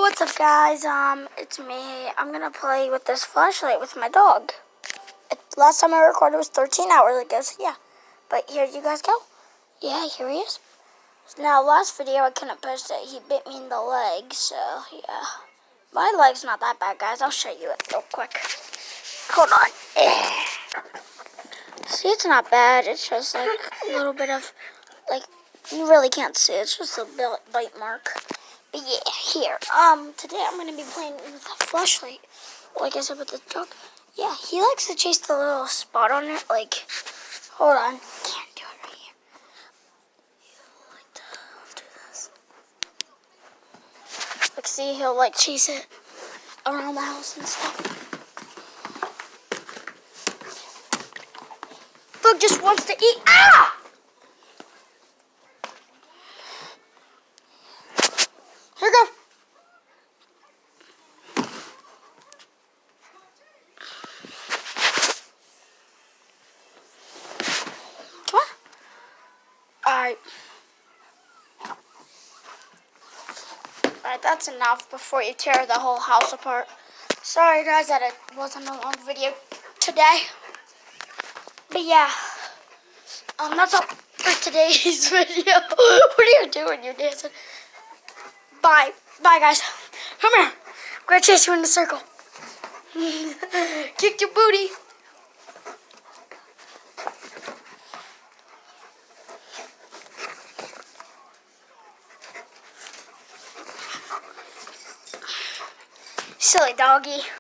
What's up, guys? It's me. I'm gonna play with this flashlight with my dog. Last time I recorded was 13 hours ago, so yeah. But here you guys go. Yeah, here he is. Now, last video I couldn't post it. He bit me in the leg, so yeah. My leg's not that bad, guys. I'll show you it real quick. Hold on. See, it's not bad. It's just like a little bit of, like, you really can't see. It's just a bite mark. But yeah, here. Today I'm gonna be playing with a flashlight. Like I said, with the dog. Yeah, he likes to chase the little spot on it. Like, hold on. Can't do it right here. He'll like to do this. Like, see, he'll like chase it around the house and stuff. Bug just wants to eat. Ah! Here we go. Come on. Alright. Alright, that's enough before you tear the whole house apart. Sorry, guys, that it wasn't a long video today. But yeah. That's all for today's video. What are you doing? You're dancing. Bye. Bye, guys. Come here. I'm going to chase you in the circle. Kick your booty. Silly doggy.